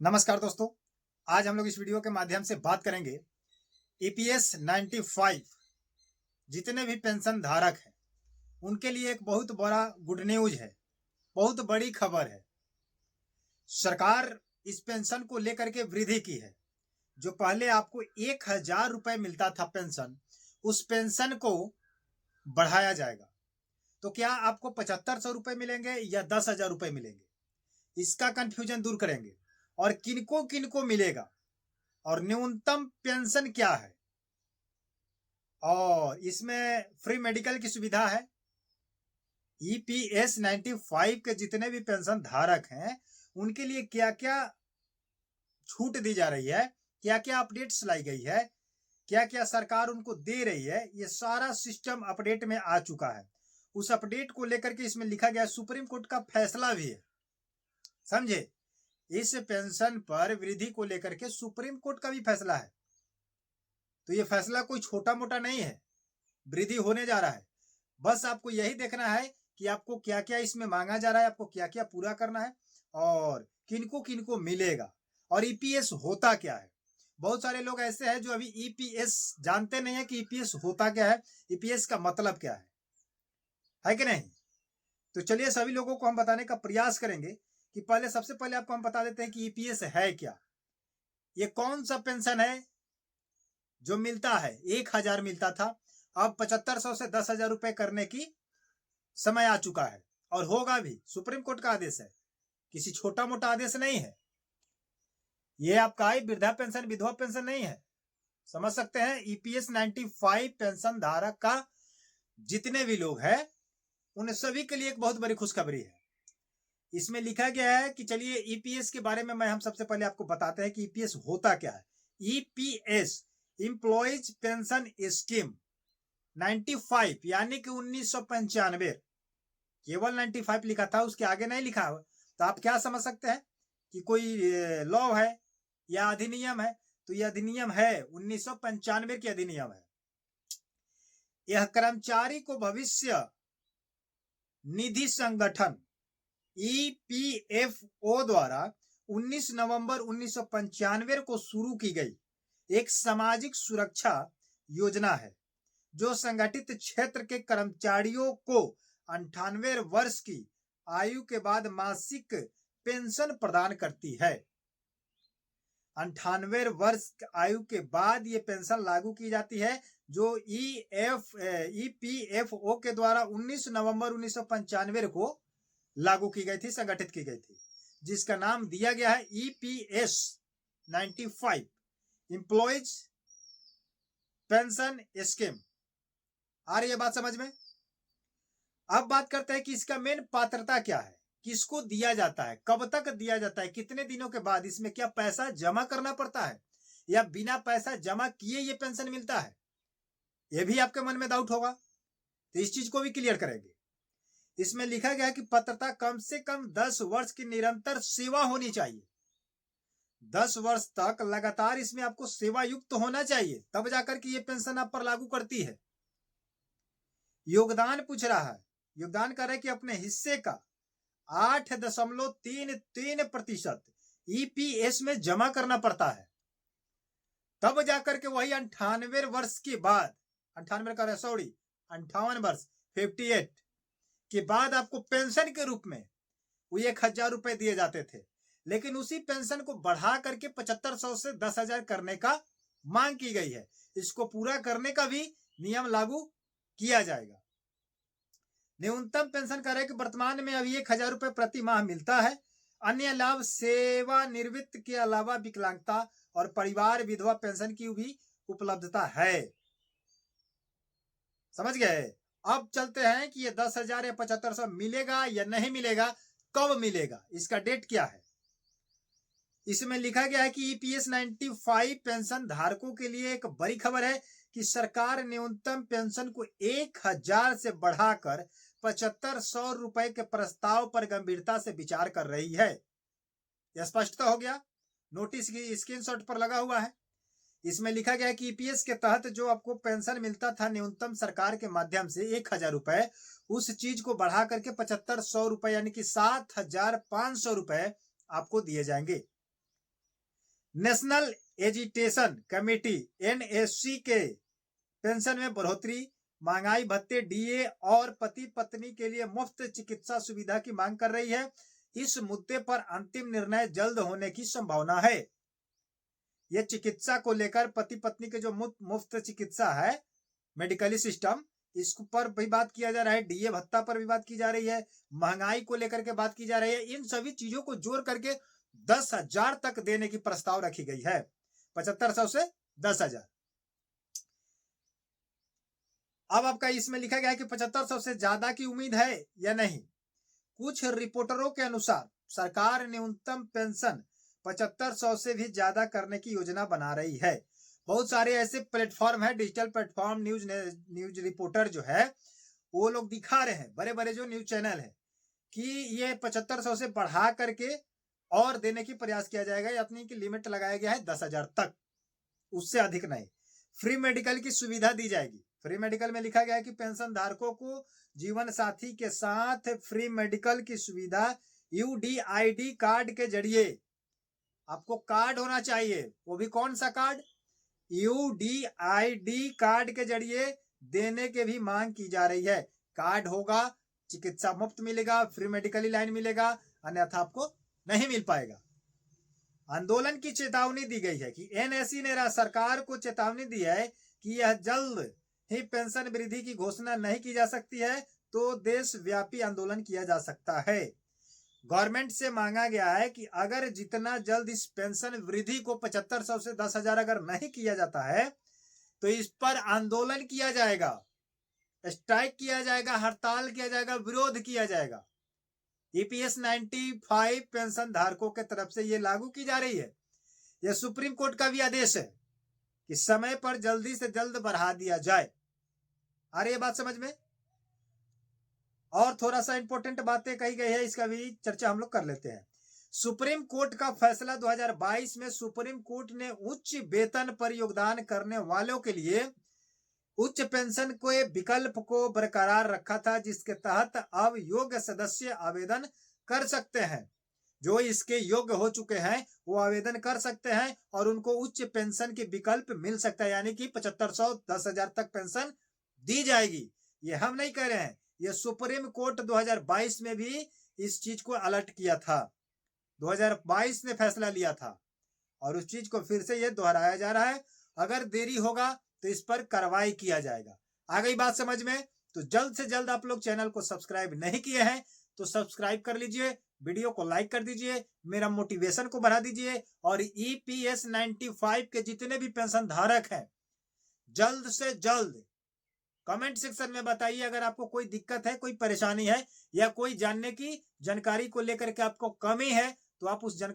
नमस्कार दोस्तों। आज हम लोग इस वीडियो के माध्यम से बात करेंगे ईपीएस 95 जितने भी पेंशन धारक हैं उनके लिए एक बहुत बड़ा गुड न्यूज है, बहुत बड़ी खबर है। सरकार इस पेंशन को लेकर के वृद्धि की है। जो पहले आपको 1,000 रुपए मिलता था पेंशन, उस पेंशन को बढ़ाया जाएगा। तो क्या आपको 7,500 रुपए मिलेंगे या 10,000 रुपए मिलेंगे, इसका कंफ्यूजन दूर करेंगे। और किनको किनको मिलेगा और न्यूनतम पेंशन क्या है, और इसमें फ्री मेडिकल की सुविधा है। ईपीएस 95 के जितने भी पेंशन धारक हैं उनके लिए क्या क्या छूट दी जा रही है, क्या क्या अपडेट्स लाई गई है, क्या क्या सरकार उनको दे रही है, ये सारा सिस्टम अपडेट में आ चुका है। उस अपडेट को लेकर के इसमें लिखा गया सुप्रीम कोर्ट का फैसला भी है, समझे। इस पेंशन पर वृद्धि को लेकर के सुप्रीम कोर्ट का भी फैसला है। तो ये फैसला कोई छोटा मोटा नहीं है, वृद्धि होने जा रहा है। बस आपको यही देखना है कि आपको क्या क्या इसमें मांगा जा रहा है, आपको क्या क्या पूरा करना है और किनको किनको मिलेगा और ईपीएस होता क्या है। बहुत सारे लोग ऐसे हैं जो अभी ईपीएस जानते नहीं है कि ईपीएस होता क्या है, ईपीएस का मतलब क्या है कि नहीं। तो चलिए सभी लोगों को हम बताने का प्रयास करेंगे कि पहले सबसे पहले आपको हम बता देते हैं कि ईपीएस है क्या। ये कौन सा पेंशन है जो मिलता है, 1,000 मिलता था, अब 7,500 से 10,000 रुपए करने की समय आ चुका है और होगा भी। सुप्रीम कोर्ट का आदेश है, किसी छोटा मोटा आदेश नहीं है। ये आपका वृद्धा पेंशन विधवा पेंशन नहीं है, समझ सकते हैं। ईपीएस 95 पेंशन धारक का जितने भी लोग हैं उन सभी के लिए एक बहुत बड़ी खुशखबरी है। इसमें लिखा गया है कि चलिए ईपीएस के बारे में हम सबसे पहले आपको बताते हैं कि ईपीएस होता क्या है। ईपीएस एम्प्लॉयज पेंशन स्कीम 95 यानी कि 1995, केवल 95 लिखा था, उसके आगे नहीं लिखा। तो आप क्या समझ सकते हैं कि कोई लॉ है या अधिनियम है। तो यह अधिनियम है 1995 की अधिनियम है। यह कर्मचारी को भविष्य निधि संगठन ईपीएफओ द्वारा 19 नवंबर 1995 को शुरू की गई एक सामाजिक सुरक्षा योजना है जो संगठित क्षेत्र के कर्मचारियों को 98 वर्ष की आयु के बाद मासिक पेंशन प्रदान करती है। 98 वर्ष आयु के बाद ये पेंशन लागू की जाती है, जो ईपीएफओ के द्वारा 19 नवंबर 1995 को लागू की गई थी, संगठित की गई थी, जिसका नाम दिया गया है ईपीएस 95 एम्प्लॉयज पेंशन स्कीम। आ रही है बात समझ में। अब बात करते हैं कि इसका मेन पात्रता क्या है, किसको दिया जाता है, कब तक दिया जाता है, कितने दिनों के बाद, इसमें क्या पैसा जमा करना पड़ता है या बिना पैसा जमा किए ये पेंशन मिलता है। यह भी आपके मन में डाउट होगा, तो इस चीज को भी क्लियर करेंगे। इसमें लिखा गया है कि पात्रता कम से कम 10 वर्ष की निरंतर सेवा होनी चाहिए। 10 वर्ष तक लगातार इसमें आपको सेवा युक्त होना चाहिए, तब जाकर के ये पेंशन आप पर लागू करती है। योगदान पूछ रहा है, योगदान कर रहा है कि अपने हिस्से का 8.33% ईपीएस में जमा करना पड़ता है, तब जाकर के वही 98 वर्ष के बाद, 58 वर्ष 58 के बाद आपको पेंशन के रूप में वो 1,000 रुपए दिए जाते थे। लेकिन उसी पेंशन को बढ़ा करके 7,500 से 10,000 करने का मांग की गई है। इसको पूरा करने का भी नियम लागू किया जाएगा। न्यूनतम पेंशन कह रहे हैं कि वर्तमान में अभी 1,000 रुपए प्रति माह मिलता है। अन्य लाभ सेवानिवृत्त के अलावा विकलांगता और परिवार विधवा पेंशन की भी उपलब्धता है। समझ गए। अब चलते हैं कि ये 10,000 या 7,500 मिलेगा या नहीं मिलेगा, कब मिलेगा, इसका डेट क्या है। इसमें लिखा गया है कि ईपीएस 95 पेंशन धारकों के लिए एक बड़ी खबर है कि सरकार न्यूनतम पेंशन को 1,000 से बढ़ाकर 7,500 रुपए के प्रस्ताव पर गंभीरता से विचार कर रही है। यह स्पष्टता हो गया, नोटिस की स्क्रीनशॉट पर लगा हुआ है। इसमें लिखा गया है कि ईपीएस के तहत जो आपको पेंशन मिलता था न्यूनतम सरकार के माध्यम से 1,000 रुपए, उस चीज को बढ़ा करके 7,500 रुपए यानी कि 7,500 रुपए आपको दिए जाएंगे। नेशनल एजुकेशन कमेटी NSC के पेंशन में बढ़ोतरी, महंगाई भत्ते, DA और पति पत्नी के लिए मुफ्त चिकित्सा सुविधा की मांग कर रही है। इस मुद्दे पर अंतिम निर्णय जल्द होने की संभावना है। यह चिकित्सा को लेकर पति पत्नी के जो मुफ्त चिकित्सा है, मेडिकली सिस्टम, इस पर भी बात किया जा रहा है, DA भत्ता पर भी बात की जा रही है, महंगाई को लेकर के बात की जा रही है। इन सभी चीजों को जोड़ करके 10,000 तक देने की प्रस्ताव रखी गई है। 7500 से 10,000। अब आपका इसमें लिखा गया है कि 7500 से ज्यादा की उम्मीद है या नहीं। कुछ रिपोर्टरों के अनुसार सरकार न्यूनतम पेंशन 7500 से भी ज्यादा करने की योजना बना रही है। बहुत सारे ऐसे प्लेटफॉर्म है, डिजिटल प्लेटफॉर्म, न्यूज रिपोर्टर जो है वो लोग दिखा रहे हैं, बड़े बड़े जो न्यूज चैनल है, कि ये 7500 से बढ़ा करके और देने की प्रयास किया जाएगा। यानी कि लिमिट लगाया गया है 10,000 तक, उससे अधिक नहीं। फ्री मेडिकल की सुविधा दी जाएगी। फ्री मेडिकल में लिखा गया है कि पेंशन धारकों को जीवन साथी के साथ फ्री मेडिकल की सुविधा UDID कार्ड के जरिए, आपको कार्ड होना चाहिए, वो भी कौन सा कार्ड, UDID कार्ड के जरिए देने के भी मांग की जा रही है। कार्ड होगा, चिकित्सा मुफ्त मिलेगा, फ्री मेडिकल लाइन मिलेगा, अन्यथा आपको नहीं मिल पाएगा। आंदोलन की चेतावनी दी गई है कि NSC ने सरकार को चेतावनी दी है कि यह जल्द ही पेंशन वृद्धि की घोषणा नहीं की जा सकती है तो देशव्यापी आंदोलन किया जा सकता है। गवर्नमेंट से मांगा गया है कि अगर जितना जल्द इस पेंशन वृद्धि को 7500 से 10,000 अगर नहीं किया जाता है तो इस पर आंदोलन किया जाएगा, स्ट्राइक किया जाएगा, हड़ताल किया जाएगा, विरोध किया जाएगा। EPS 95 पेंशन धारकों के तरफ से ये लागू की जा रही है। यह सुप्रीम कोर्ट का भी आदेश है कि समय पर जल्दी से जल्द बढ़ा दिया जाए। आ रही है बात समझ में? और थोड़ा सा इंपॉर्टेंट बातें कही गई है, इसका भी चर्चा हम लोग कर लेते हैं। सुप्रीम कोर्ट का फैसला 2022 में सुप्रीम कोर्ट ने उच्च वेतन पर योगदान करने वालों के लिए उच्च पेंशन के विकल्प को बरकरार रखा था, जिसके तहत अब योग्य सदस्य आवेदन कर सकते हैं। जो इसके योग्य हो चुके हैं वो आवेदन कर सकते हैं और उनको उच्च पेंशन के विकल्प मिल सकता है, यानी कि 7500 10,000 तक पेंशन दी जाएगी। ये हम नहीं कह रहे हैं, ये सुप्रीम कोर्ट 2022 में भी इस चीज को अलर्ट किया था। 2022 ने फैसला लिया था और उस चीज को फिर से ये दोहराया जा रहा है। अगर देरी होगा तो इस पर कार्रवाई किया जाएगा। आ गई बात समझ में? तो जल्द से जल्द आप लोग चैनल को सब्सक्राइब नहीं किए हैं तो सब्सक्राइब कर लीजिए, वीडियो को लाइक कर दीजिए, मेरा मोटिवेशन को बढ़ा दीजिए। और EPS 95 के जितने भी पेंशन धारक हैं जल्द से जल्द कमेंट सेक्शन में बताइए। अगर आपको कोई दिक्कत है, कोई परेशानी है या कोई जानने की जानकारी को लेकर के आपको कमी है तो आप उस जानकारी